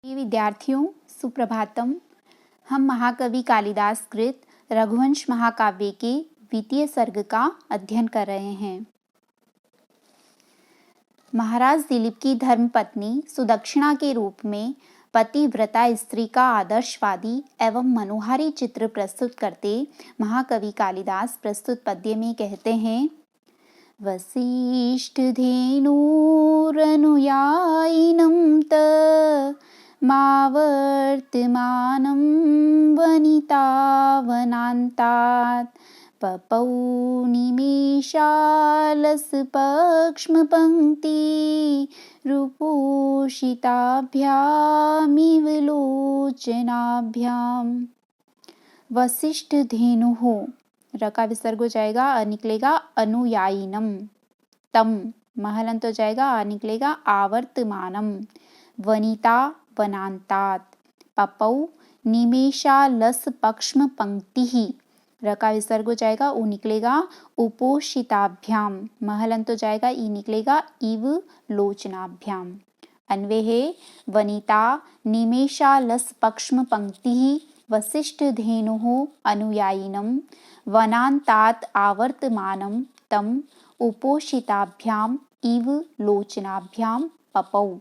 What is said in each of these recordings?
प्रिय विद्यार्थियों, सुप्रभातम। हम महाकवि कालिदास कृत रघुवंश महाकाव्य के द्वितीय सर्ग का अध्ययन कर रहे हैं। महाराज दिलीप की धर्मपत्नी सुदक्षिणा के रूप में पतिव्रता स्त्री का आदर्शवादी एवं मनोहारी चित्र प्रस्तुत करते महाकवि कालिदास प्रस्तुत पद्य में कहते हैं, वसिष्ठ धेनुरनुयायिनं त मावर्तमानं वनितावनान्तात् पपौ निमेषालसपक्ष्मपङ्क्ति रूपोषिताभ्यामिव लोचनाभ्याम्। वसिष्ठ धेनुः, र का विसर्ग हो जाएगा, अ निकलेगा अनुयायिनम, तम महलंत हो जाएगा, आ निकलेगा आवर्तमानम, वनिता वनांतात, पपौ निमेषालस पक्ष्म पंक्ति, र का विसर्ग हो जाएगा, उ निकलेगा उपोषिताभ्याम, महलंत हो जाएगा, ई निकलेगा इव लोचनाभ्याम। अन्वय है, वनिता निमेषालस पक्ष्म पंक्ति वसिष्ठ धेनुः अनुयायिनं वनान्तात् आवर्तमानं तम उपोषिताभ्याम इव लोचनाभ्याम पपौ।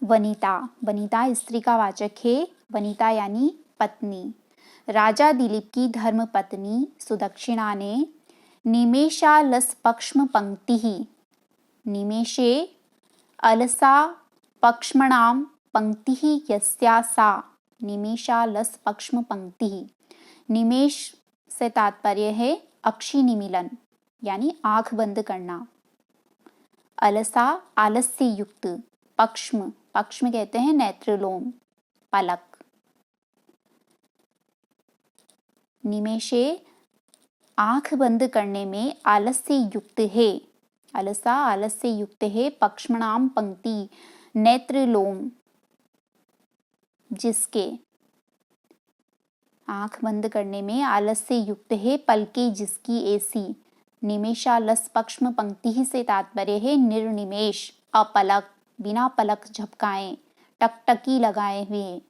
वनिता, वनिता स्त्री का वाचक है। वनिता यानी पत्नी। राजा दिलीप की धर्म पत्नी सुदक्षिणा ने निमेषालस पक्ष्म पंक्ति, निमेषे अलसा पक्ष्मणां पंक्ति यस्या सा, निमेषालस पक्ष्म पंक्ति। निमेष से तात्पर्य है अक्षि निमीलन यानी आंख बंद करना। अलसा आलस्य युक्त, पक्ष्म, पक्ष्म कहते हैं नेत्रलोम, पलक। निमेषे आंख बंद करने में आलस्य युक्त है, अलसा आलस्य युक्त है, पक्ष्मणाम पंक्ति नेत्रलोम जिसके, आंख बंद करने में आलस्य युक्त है, पलके जिसकी ऐसी। निमेषालस पक्ष्म पंक्ति से तात्पर्य है निर्निमेष, अपलक, बिना पलक झपकाए, टकटकी लगाए हुए।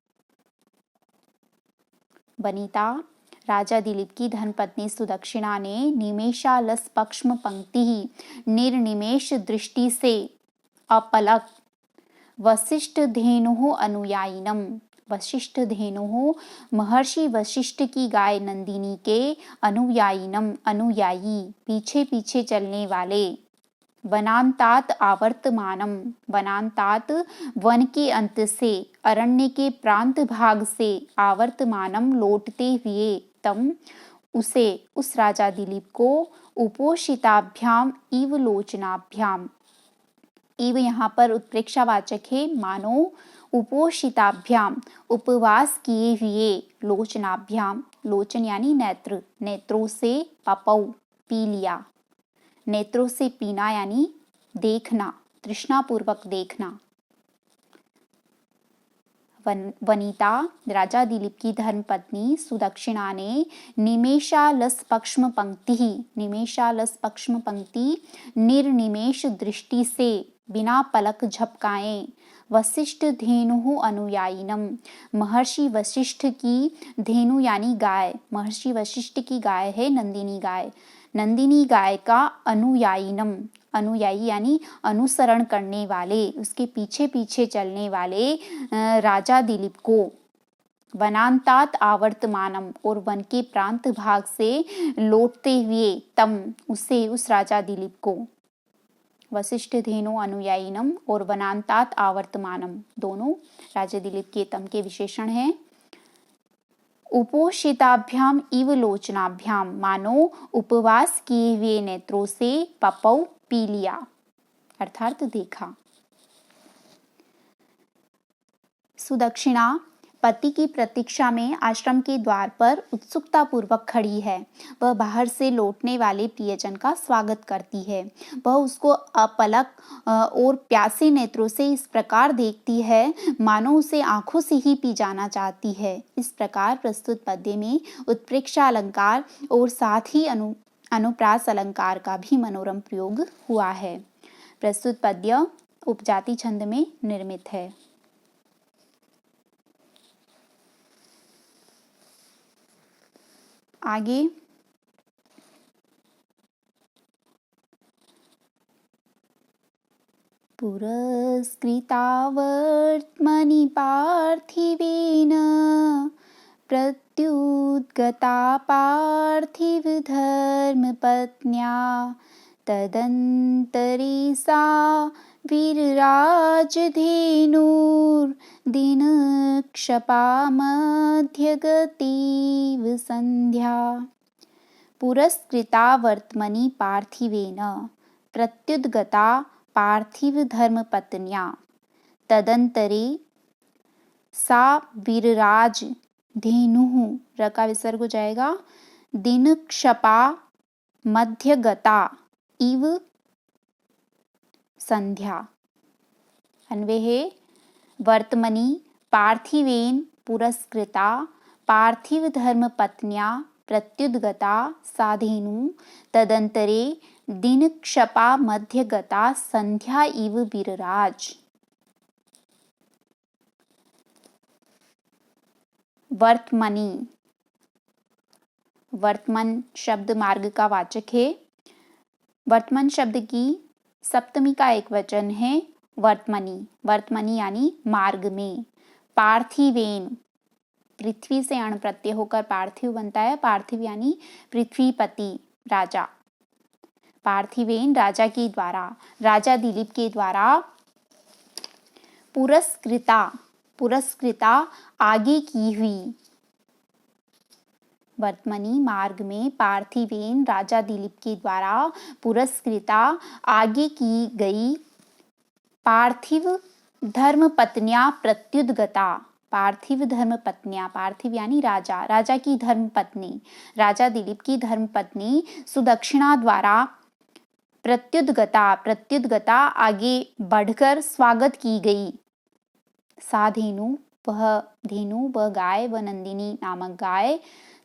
वनिता राजा दिलीप की धर्मपत्नी सुदक्षिणा ने निमेषालस पक्ष्म पंक्ति निर्निमेष दृष्टि से अपलक वसिष्ठ धेनुः अनुयायिनम, वशिष्ठ धेनुः महर्षि वशिष्ठ की गाय नंदिनी के अनुयायिनम अनुयायी, पीछे पीछे चलने वाले। वनांतात आवर्तमानम, वनांतात वन के अंत से, अरण्य के प्रांत भाग से, आवर्तमानम लौटते हुए, तम उसे, उस राजा दिलीप को, उपोषिताभ्याम इव लोचनाभ्याम, इव यहाँ पर उत्प्रेक्षावाचक है, मानो उपोषिताभ्याम उपवास किए हुए, लोचनाभ्याम, लोचन यानी नेत्र, नेत्रों से, पपौ पी लिया, नेत्रों से पीना यानी देखना, तृष्णापूर्वक देखना। वनिता राजा दिलीप की धर्मपत्नी सुदक्षिणा ने निमेषालस पक्ष्म पंक्ति, निमेषालस पक्ष्म पंक्ति निर्निमेष दृष्टि से, बिना पलक झपकाए, वशिष्ठ धेनुः अनुयायिनम, महर्षि वशिष्ठ की धेनु यानी गाय, महर्षि वशिष्ठ की गाय है नंदिनी गाय, नंदिनी गाय का अनुयायिनम, अनुयायी यानी अनुसरण करने वाले, उसके पीछे पीछे चलने वाले राजा दिलीप को, वनांतात आवर्तमानम, और वन के प्रांत भाग से लौटते हुए, तम उसे, उस राजा दिलीप को, वशिष्ठ धेनु अनुयायिनम और वनांतात आवर्तमानम दोनों राजा दिलीप के तम के विशेषण हैं। उपोषिताभ्याम इव लोचनाभ्याम, मानो उपवास किए हुए नेत्रों से, पपौ पी लिया अर्थात देखा। सुदक्षिणा पति की प्रतीक्षा में आश्रम के द्वार पर उत्सुकता पूर्वक खड़ी है। वह बाहर से लौटने वाले प्रियजन का स्वागत करती है। वह उसको अपलक और प्यासे नेत्रों से इस प्रकार देखती है मानो उसे आंखों से ही पी जाना चाहती है। इस प्रकार प्रस्तुत पद्य में उत्प्रेक्षा अलंकार और साथ ही अनुप्रास अलंकार का भी मनोरम प्रयोग हुआ है। प्रस्तुत पद्य उपजाति छंद में निर्मित है। आगे पुरस्कृतावर्त्मनि पार्थिवेन प्रत्युद्गता पार्थिवधर्मपत्न्या तदन्तरे सा वीरराजधेनुर्दिनक्षपामध्यगतीव सन्ध्या। पुरस्कृता वर्त्मनि पार्थिवेन प्रत्युद्गता पार्थिवधर्मपत्न्या तदंतरे सा वीरराज धेनुः, र का विसर्ग हो जाएगा, दिनक्षपा मध्यगता इव संध्या। अन्वय है वर्तमनि पार्थिवेन पुरस्कृता पार्थिव धर्म पत्न्या प्रत्युद्गता साधेनु तदंतरे दिनक्षपा मध्यगता संध्या इव वीरराज। वर्तमनि, वर्तमान शब्द मार्ग का वाचक है। वर्तमान शब्द की सप्तमी का एक वचन है वर्तमनि। वर्तमनि यानी मार्ग में। पार्थिवेन, पृथ्वी से अण प्रत्यय होकर पार्थिव बनता है। पार्थिव यानी पृथ्वीपति, राजा। पार्थिवेन राजा के द्वारा, राजा दिलीप के द्वारा पुरस्कृता, पुरस्कृता आगे की हुई। वर्तमनि मार्ग में पार्थिवेन राजा दिलीप के द्वारा पुरस्कृता आगे की गई पार्थिव धर्मपत्न्या प्रत्युद्गता। पार्थिव धर्मपत्न्या, पार्थिव यानी राजा, राजा की धर्मपत्नी, राजा दिलीप की धर्मपत्नी सुदक्षिणा द्वारा प्रत्युद्गता, प्रत्युद्गता आगे बढ़कर स्वागत की गई। साधेनु, वह धेनु, वह गाय, वह नंदिनी नामक गाय।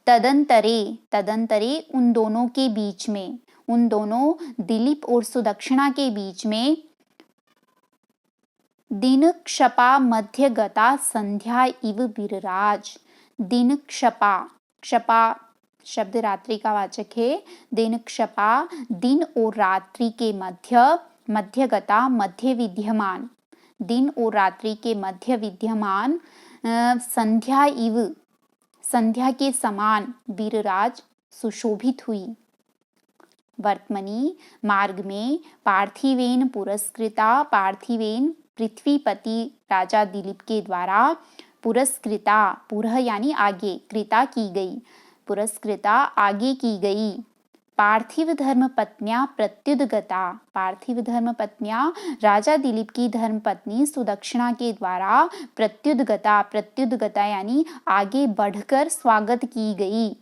तदंतरे, तदंतरे उन दोनों के बीच में, उन दोनों दिलीप और सुदक्षिणा के बीच में दिनक्षपा मध्यगता संध्या इव वीरराज। दिनक्षपा, क्षपा शब्द रात्रि का वाचक है। दिनक्षपा दिन और रात्रि के मध्य, मध्यगता मध्य विद्यमान, दिन और रात्रि के मध्य विद्यमान संध्या इव, संध्या के समान वीरराज सुशोभित हुई। वर्तमनि मार्ग में पार्थिवेन पुरस्कृता, पार्थिवेन पृथ्वीपति राजा दिलीप के द्वारा पुरस्कृता, पुरः यानी आगे, कृता की गई, पुरस्कृता आगे की गई पार्थिव धर्मपत्न्या प्रत्युद्गता। पार्थिव धर्मपत्न्या राजा दिलीप की धर्मपत्नी सुदक्षिणा के द्वारा प्रत्युद्गता, प्रत्युद्गता यानी आगे बढ़कर स्वागत की गई।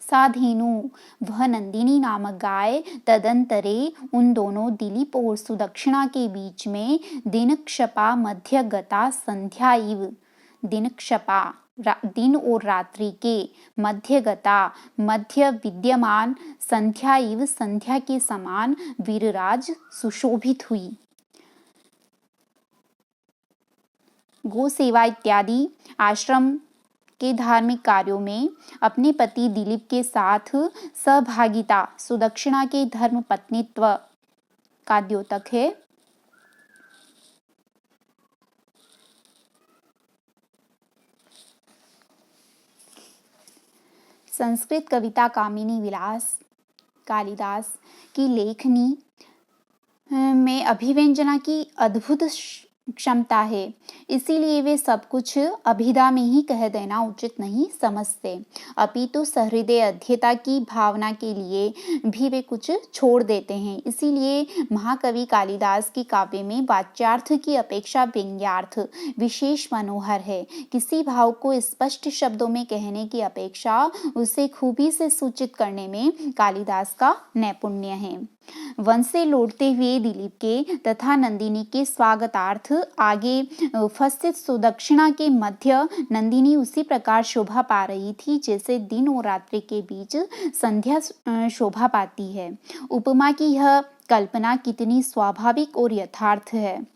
साधेनु, वह नंदिनी नामक गाय। तदंतरे उन दोनों दिलीप और सुदक्षिणा के बीच में दिनक्षपा मध्यगता संध्या इव, दिनक्षपा दिन और रात्रि के, मध्यगता मध्य विद्यमान, संध्या इव संध्या के समान वीरराज सुशोभित हुई। गो सेवा इत्यादि आश्रम के धार्मिक कार्यों में अपने पति दिलीप के साथ सहभागिता सुदक्षिणा के धर्म पत्नीत्व का द्योतक है। संस्कृत कविता कामिनी विलास कालिदास की लेखनी में अभिव्यंजना की अद्भुत क्षमता है, इसीलिए वे सब कुछ अभिधा में ही कह देना उचित नहीं समझते, अपितु सहृदय अध्येता की भावना के लिए भी वे कुछ छोड़ देते हैं। इसीलिए महाकवि कालिदास की काव्य में वाच्यार्थ की अपेक्षा व्यंग्यार्थ विशेष मनोहर है। किसी भाव को स्पष्ट शब्दों में कहने की अपेक्षा उसे खूबी से सूचित करने में कालिदास का नैपुण्य है। वन से लौटते हुए दिलीप के तथा नंदिनी के स्वागतार्थ आगे उपस्थित सुदक्षिणा के मध्य नंदिनी उसी प्रकार शोभा पा रही थी जैसे दिन और रात्रि के बीच संध्या शोभा पाती है। उपमा की यह कल्पना कितनी स्वाभाविक और यथार्थ है।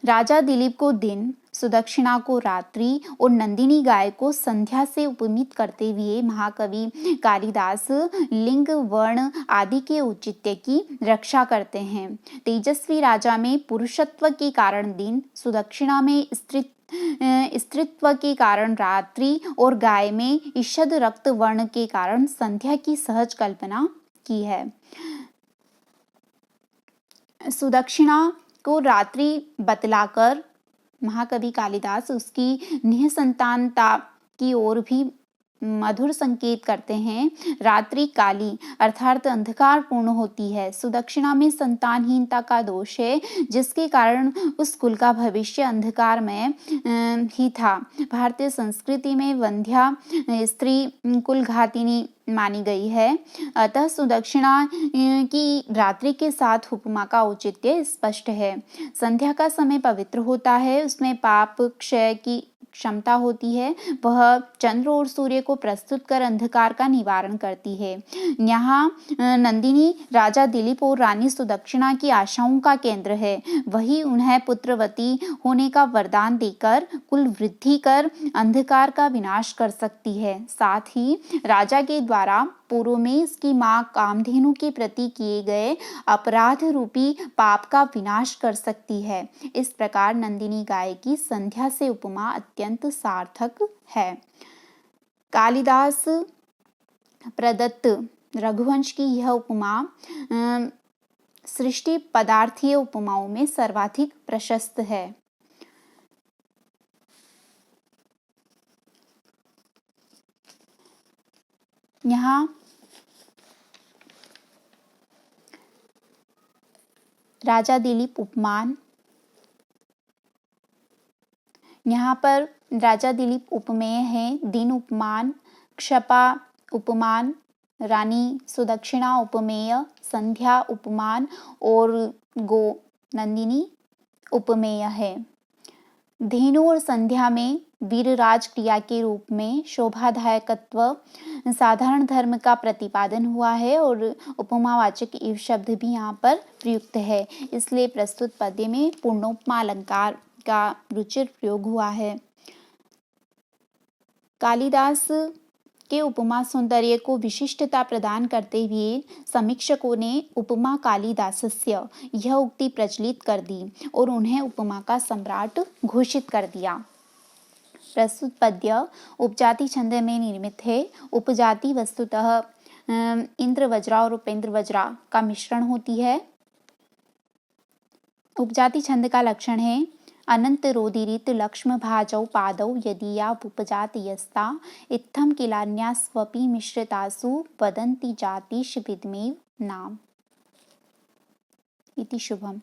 राजा दिलीप को दिन, सुदक्षिणा को रात्रि और नंदिनी गाय को संध्या से उपमित करते हुए महाकवि कालिदास लिंग, वर्ण आदि के औचित्य की रक्षा करते हैं। तेजस्वी राजा में पुरुषत्व के कारण दिन, सुदक्षिणा में स्त्रीत्व के कारण रात्रि और गाय में ईषद रक्त वर्ण के कारण संध्या की सहज कल्पना की है। सुदक्षिणा को रात्रि बतलाकर महाकवि कालिदास उसकी निःसंतानता की ओर भी मधुर संकेत करते हैं। रात्रि काली अर्थात अंधकार पूर्ण होती है। सुदक्षिणा में संतानहीनता का दोष है, जिसके कारण उस कुल का भविष्य अंधकार में ही था। भारतीय संस्कृति में वंध्या स्त्री कुलघातिनी मानी गई है। अतः सुदक्षिणा की रात्रि के साथ उपमा का औचित्य स्पष्ट है। संध्या का समय पवित्र होता है, उसमें पाप क्षय की क्षमता होती है। वह चंद्र और सूर्य को प्रस्तुत कर अंधकार का निवारण करती है। यहाँ नंदिनी राजा दिलीप और रानी सुदक्षिणा की आशाओं का केंद्र है। वही उन्हें पुत्रवती होने का वरदान देकर कुल वृद्धि कर अंधकार का विनाश कर सकती है। साथ ही राजा के द्वारा पूर्व में इसकी मां कामधेनु के प्रति किए गए अपराध रूपी पाप का विनाश कर सकती है। इस प्रकार नंदिनी गाय की संध्या से उपमा अत्यंत सार्थक है। कालिदास प्रदत्त रघुवंश की यह उपमा सृष्टि पदार्थीय उपमाओं में सर्वाधिक प्रशस्त है। यहाँ राजा दिलीप उपमान, यहाँ पर राजा दिलीप उपमेय है। दिन उपमान, क्षपा उपमान, रानी सुदक्षिणा उपमेय, संध्या उपमान और गो नंदिनी उपमेय है। धेनु और संध्या में वीरराज क्रिया के रूप में शोभादायकत्व साधारण धर्म का प्रतिपादन हुआ है और उपमावाचक इव शब्द भी यहाँ पर प्रयुक्त है। इसलिए प्रस्तुत पद्य में पूर्णोपमा अलंकार का रुचिर प्रयोग हुआ है। कालिदास के उपमा सौंदर्य को विशिष्टता प्रदान करते हुए समीक्षकों ने उपमा कालिदासस्य यह उक्ति प्रचलित कर दी और उन्हें उपमा का सम्राट घोषित कर दिया। प्रस्तुत पद्य उपजाति छंद में निर्मित है। उपजाति वस्तुतः इंद्र वज्रा और उपेंद्र वज्रा का मिश्रण होती है। उपजाति छंद का लक्षण है अनंत रोदिरित लक्ष्म भाजौ पादौ यदीया उपजात यस्ता इत्थम किलान्यास्वपि मिश्रितासु वदन्ति जातिश विद्मेव नाम। इति शुभम।